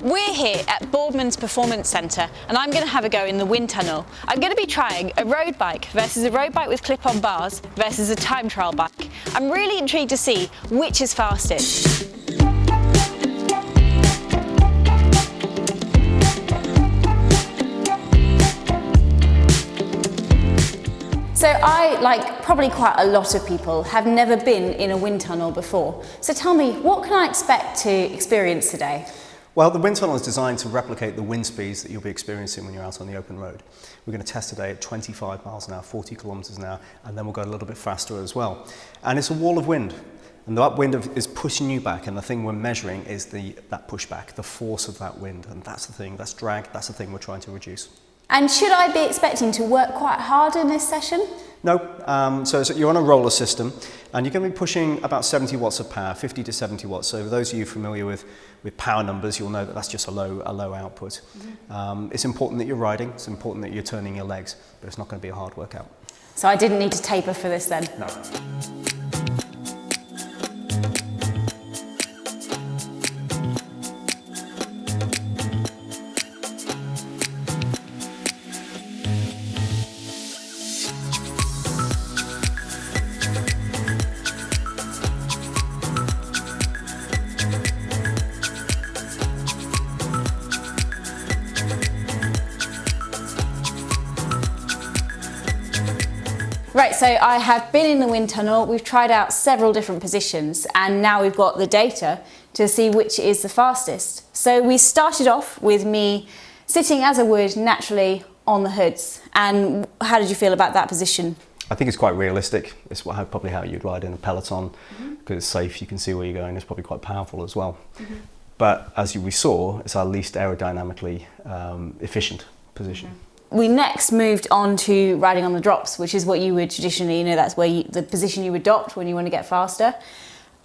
We're here at Boardman's Performance Centre and I'm going to have a go in the wind tunnel. I'm going to be trying a road bike versus a road bike with clip-on bars versus a time trial bike. I'm really intrigued to see which is fastest. So I, like probably quite a lot of people, have never been in a wind tunnel before. So tell me, what can I expect to experience today? Well, the wind tunnel is designed to replicate the wind speeds that you'll be experiencing when you're out on the open road. We're going to test today at 25 miles an hour, 40 kilometers an hour, and then we'll go a little bit faster as well. And it's a wall of wind, and that wind is pushing you back, and the thing we're measuring is that pushback, the force of that wind, and that's the thing, that's drag, that's the thing we're trying to reduce. And should I be expecting to work quite hard in this session? No, so you're on a roller system and you're going to be pushing about 70 watts of power, 50 to 70 watts. So for those of you familiar with power numbers, you'll know that that's just a low output. Mm-hmm. It's important that you're riding, it's important that you're turning your legs, but it's not going to be a hard workout. So I didn't need to taper for this then? No. Right, so I have been in the wind tunnel, we've tried out several different positions and now we've got the data to see which is the fastest. So we started off with me sitting as I would naturally on the hoods. And how did you feel about that position? I think it's quite realistic. It's probably how you'd ride in a peloton, because it's safe, you can see where you're going, it's probably quite powerful as well. Mm-hmm. But as we saw, it's our least aerodynamically efficient position. Mm-hmm. We next moved on to riding on the drops, which is what you would traditionally, that's where the position you adopt when you want to get faster.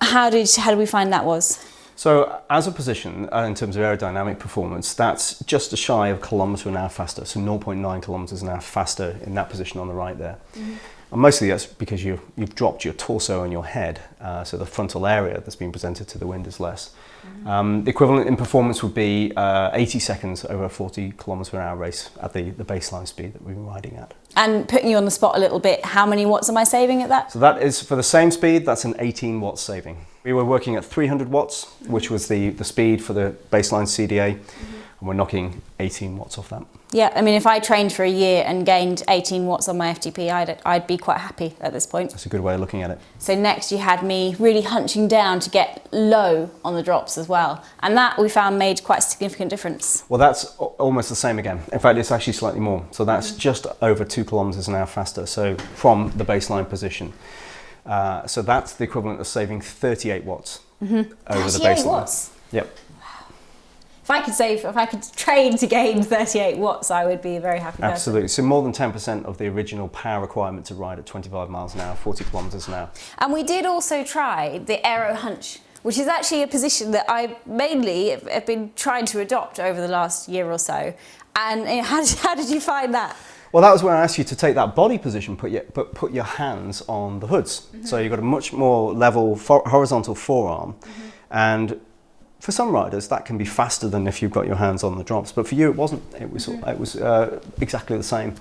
How did we find that was? So as a position, in terms of aerodynamic performance, that's just a shy of a kilometre an hour faster, so 0.9 kilometres an hour faster in that position on the right there. Mm-hmm. And mostly that's because you've dropped your torso and your head, so the frontal area that's being presented to the wind is less. Mm-hmm. The equivalent in performance would be 80 seconds over a 40 kilometre an hour race at the baseline speed that we were riding at. And putting you on the spot a little bit, how many watts am I saving at that? So that is, for the same speed, that's an 18 watt saving. We were working at 300 watts, which was the speed for the baseline CDA, and we're knocking 18 watts off that. Yeah, I mean, if I trained for a year and gained 18 watts on my FTP, I'd be quite happy at this point. That's a good way of looking at it. So next you had me really hunching down to get low on the drops as well. And that we found made quite a significant difference. Well, that's almost the same again. In fact, it's actually slightly more. So that's just over 2 kilometres an hour faster, so from the baseline position. So that's the equivalent of saving 38 watts over the baseline. 38 watts? Yep. If I could train to gain 38 watts, I would be a very happy person. Absolutely. So more than 10% of the original power requirement to ride at 25 miles an hour, 40 kilometres an hour. And we did also try the aero hunch, which is actually a position that I mainly have been trying to adopt over the last year or so. And how did you find that? Well, that was when I asked you to take that body position, put your hands on the hoods. Mm-hmm. So you've got a much more level horizontal forearm. Mm-hmm. And for some riders, that can be faster than if you've got your hands on the drops. But for you, it wasn't. It was exactly the same.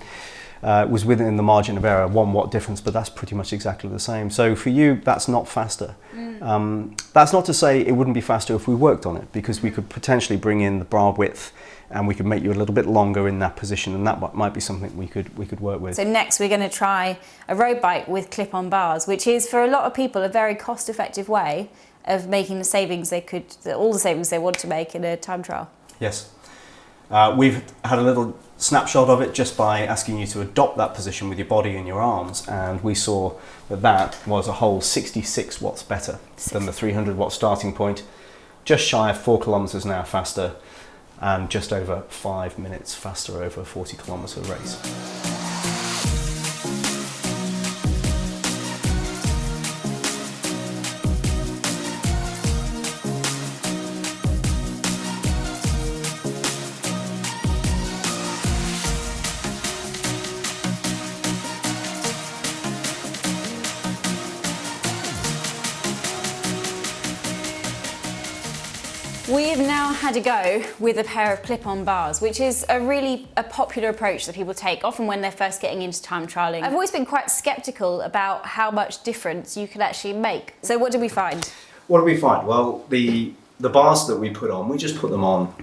It was within the margin of error, 1 watt difference, but that's pretty much exactly the same. So for you, that's not faster. That's not to say it wouldn't be faster if we worked on it, because we could potentially bring in the bra width and we could make you a little bit longer in that position, and that might be something we could work with. So next we're going to try a road bike with clip-on bars, which is for a lot of people a very cost-effective way of making the savings all the savings they want to make in a time trial. Yes. We've had a little snapshot of it just by asking you to adopt that position with your body and your arms, and we saw that was a whole 66 watts better than the 300 watt starting point, just shy of 4 kilometres an hour faster, and just over 5 minutes faster over a 40 kilometre race. We've now had a go with a pair of clip-on bars, which is a popular approach that people take, often when they're first getting into time trialling. I've always been quite sceptical about how much difference you can actually make. So what did we find? What did we find? Well, the bars that we put on, we just put them on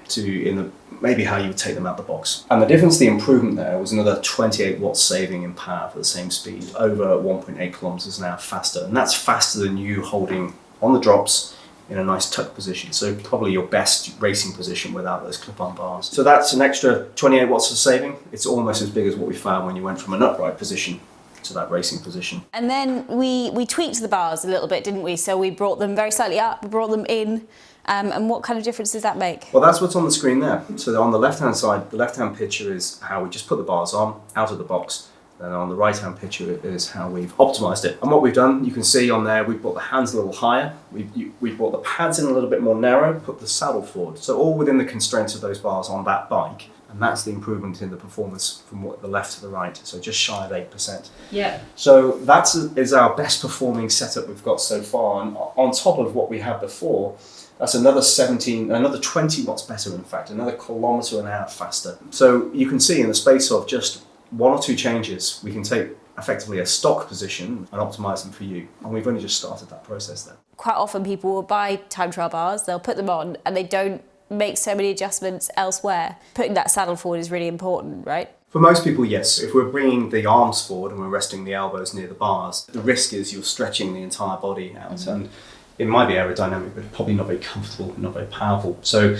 maybe how you would take them out the box. And the difference, the improvement there was another 28 watts saving in power for the same speed, over 1.8 kilometers an hour faster. And that's faster than you holding on the drops in a nice tuck position. So probably your best racing position without those clip-on bars. So that's an extra 28 watts of saving. It's almost as big as what we found when you went from an upright position to that racing position. And then we tweaked the bars a little bit, didn't we? So we brought them very slightly up, we brought them in. And what kind of difference does that make? Well, that's what's on the screen there. So on the left-hand side, the left-hand picture is how we just put the bars on, out of the box. And on the right-hand picture is how we've optimized it. And what we've done, you can see on there, we've brought the hands a little higher. We've brought the pads in a little bit more narrow, put the saddle forward. So all within the constraints of those bars on that bike. And that's the improvement in the performance from the left to the right. So just shy of 8%. Yeah. So that is our best performing setup we've got so far. And on top of what we had before, that's another 20 watts better, in fact, another kilometre an hour faster. So you can see in the space of just one or two changes, we can take effectively a stock position and optimise them for you. And we've only just started that process there. Quite often people will buy time trial bars, they'll put them on and they don't make so many adjustments elsewhere. Putting that saddle forward is really important, right? For most people, yes. If we're bringing the arms forward and we're resting the elbows near the bars, the risk is you're stretching the entire body out. Mm-hmm. And it might be aerodynamic, but probably not very comfortable, not very powerful. So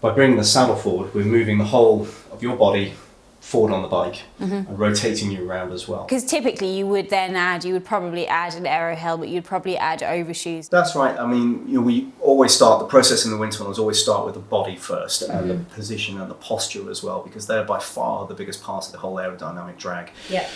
by bringing the saddle forward, we're moving the whole of your body forward on the bike, mm-hmm. and rotating you around as well. Because typically you would probably add an aero helmet, you'd probably add overshoes. That's right. I mean, we always start, the process in the wind tunnels always start with the body first, mm-hmm. and the position and the posture as well, because they're by far the biggest part of the whole aerodynamic drag. Yeah.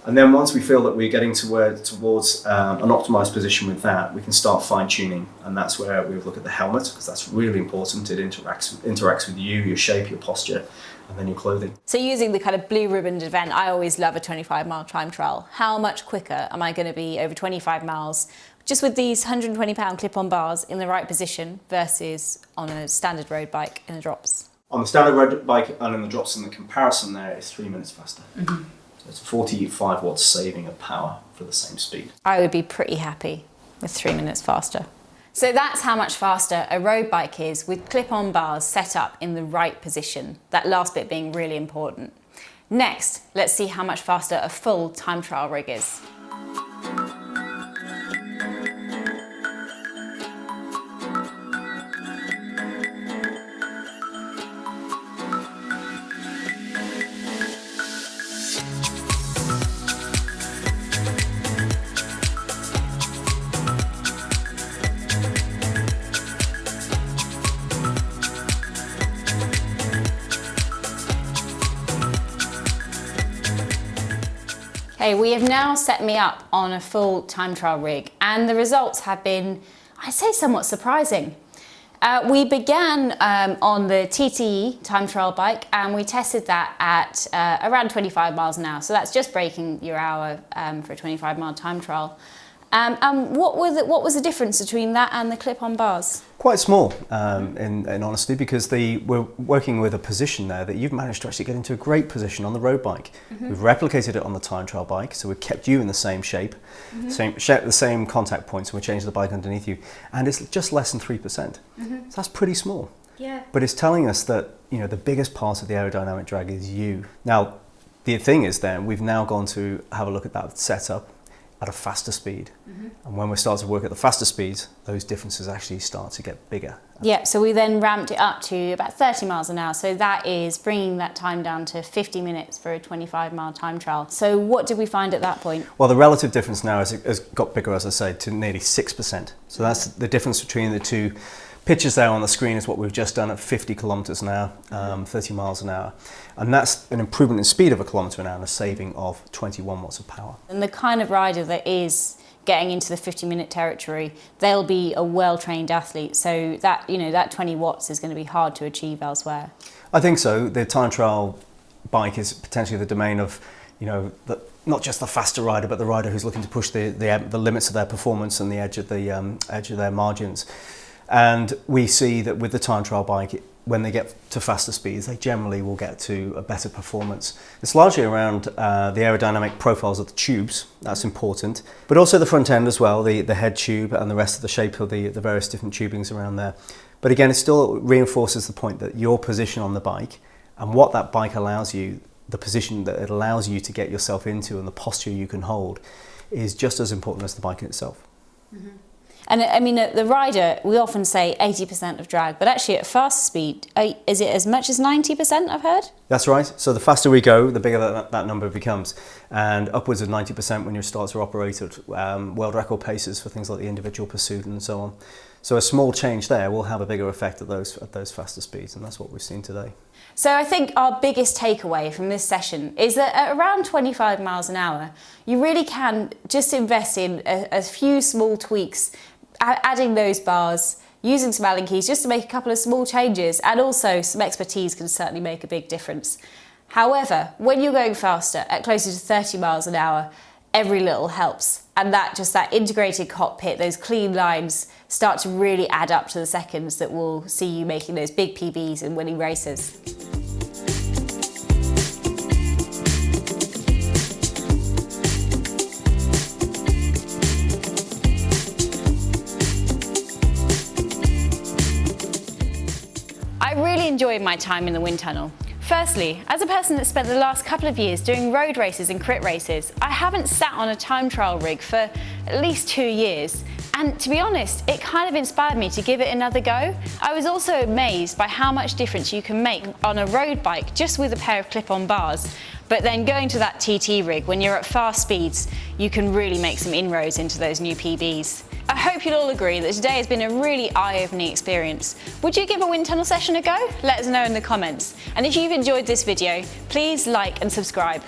And then once we feel that we're getting towards an optimized position with that, we can start fine tuning. And that's where we look at the helmet, because that's really important. It interacts with you, your shape, your posture, and then your clothing. So using the kind of blue ribboned event, I always love a 25-mile time trial. How much quicker am I going to be over 25 miles just with these 120-pound clip-on bars in the right position versus on a standard road bike in the drops? On the standard road bike and in the drops, in the comparison there is 3 minutes faster. Mm-hmm. So it's 45 watts saving of power for the same speed. I would be pretty happy with 3 minutes faster. So that's how much faster a road bike is with clip-on bars set up in the right position. That last bit being really important. Next, let's see how much faster a full time trial rig is. Okay, we have now set me up on a full time trial rig and the results have been, I'd say, somewhat surprising. We began on the TTE time trial bike and we tested that at around 25 miles an hour. So that's just breaking your hour for a 25-mile time trial. And what was the difference between that and the clip-on bars? Quite small, in honesty, because we're working with a position there that you've managed to actually get into a great position on the road bike. Mm-hmm. We've replicated it on the time trial bike, so we've kept you in the same shape, mm-hmm. the same contact points, and we changed the bike underneath you, and it's just less than 3%. Mm-hmm. So that's pretty small. Yeah. But it's telling us that the biggest part of the aerodynamic drag is you. Now, the thing is then, we've now gone to have a look at that setup at a faster speed. Mm-hmm. And when we start to work at the faster speeds, those differences actually start to get bigger. Yeah, so we then ramped it up to about 30 miles an hour. So that is bringing that time down to 50 minutes for a 25-mile time trial. So what did we find at that point? Well, the relative difference now has got bigger, as I say, to nearly 6%. So that's the difference between the two pictures there on the screen is what we've just done at 50 kilometres an hour, 30 miles an hour. And that's an improvement in speed of a kilometre an hour and a saving of 21 watts of power. And the kind of rider that is getting into the 50-minute territory, they'll be a well-trained athlete. So that, that 20 watts is going to be hard to achieve elsewhere. I think so. The time trial bike is potentially the domain of, not just the faster rider, but the rider who's looking to push the limits of their performance and the edge of their margins. And we see that with the time trial bike, when they get to faster speeds, they generally will get to a better performance. It's largely around the aerodynamic profiles of the tubes, that's important, but also the front end as well, the head tube and the rest of the shape of the various different tubings around there. But again, it still reinforces the point that your position on the bike and what that bike allows you, the position that it allows you to get yourself into and the posture you can hold, is just as important as the bike in itself. Mm-hmm. And I mean, the rider, we often say 80% of drag, but actually at faster speed, is it as much as 90%, I've heard? That's right. So the faster we go, the bigger that number becomes. And upwards of 90% when your starts are operated, world record paces for things like the individual pursuit and so on. So a small change there will have a bigger effect at those faster speeds, and that's what we've seen today. So I think our biggest takeaway from this session is that at around 25 miles an hour, you really can just invest in a few small tweaks, adding those bars, using some Allen keys just to make a couple of small changes, and also some expertise can certainly make a big difference. However, when you're going faster at closer to 30 miles an hour, every little helps. And that integrated cockpit, those clean lines start to really add up to the seconds that will see you making those big PBs and winning races. I really enjoyed my time in the wind tunnel. Firstly, as a person that spent the last couple of years doing road races and crit races, I haven't sat on a time trial rig for at least 2 years. And to be honest, it kind of inspired me to give it another go. I was also amazed by how much difference you can make on a road bike just with a pair of clip-on bars. But then going to that TT rig, when you're at fast speeds, you can really make some inroads into those new PBs. I hope you'll all agree that today has been a really eye-opening experience. Would you give a wind tunnel session a go? Let us know in the comments. And if you've enjoyed this video, please like and subscribe.